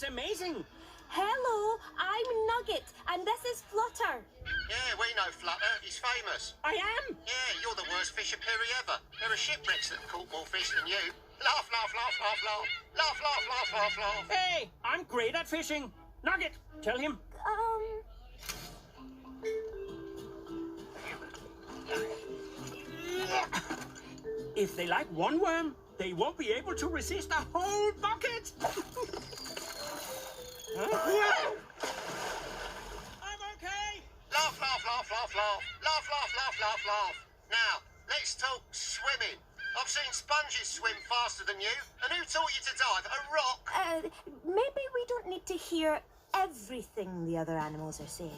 It's amazing. Hello, I'm Nugget, and this is Flutter. Yeah, we know Flutter. He's famous. I am. Yeah, you're the worst fisher Perry ever. There are shipwrecks that have caught more fish than you. Laugh, laugh, laugh, laugh, laugh. Laugh, laugh, laugh, laugh, laugh. Hey, I'm great at fishing. Nugget, tell him. If they like one worm, they won't be able to resist a whole bucket. Huh? I'm okay. Laugh, laugh, laugh, laugh, laugh. Laugh, laugh, laugh, laugh, laugh. Now, let's talk swimming. I've seen sponges swim faster than you. And who taught you to dive? A rock? Maybe we don't need to hear everything the other animals are saying.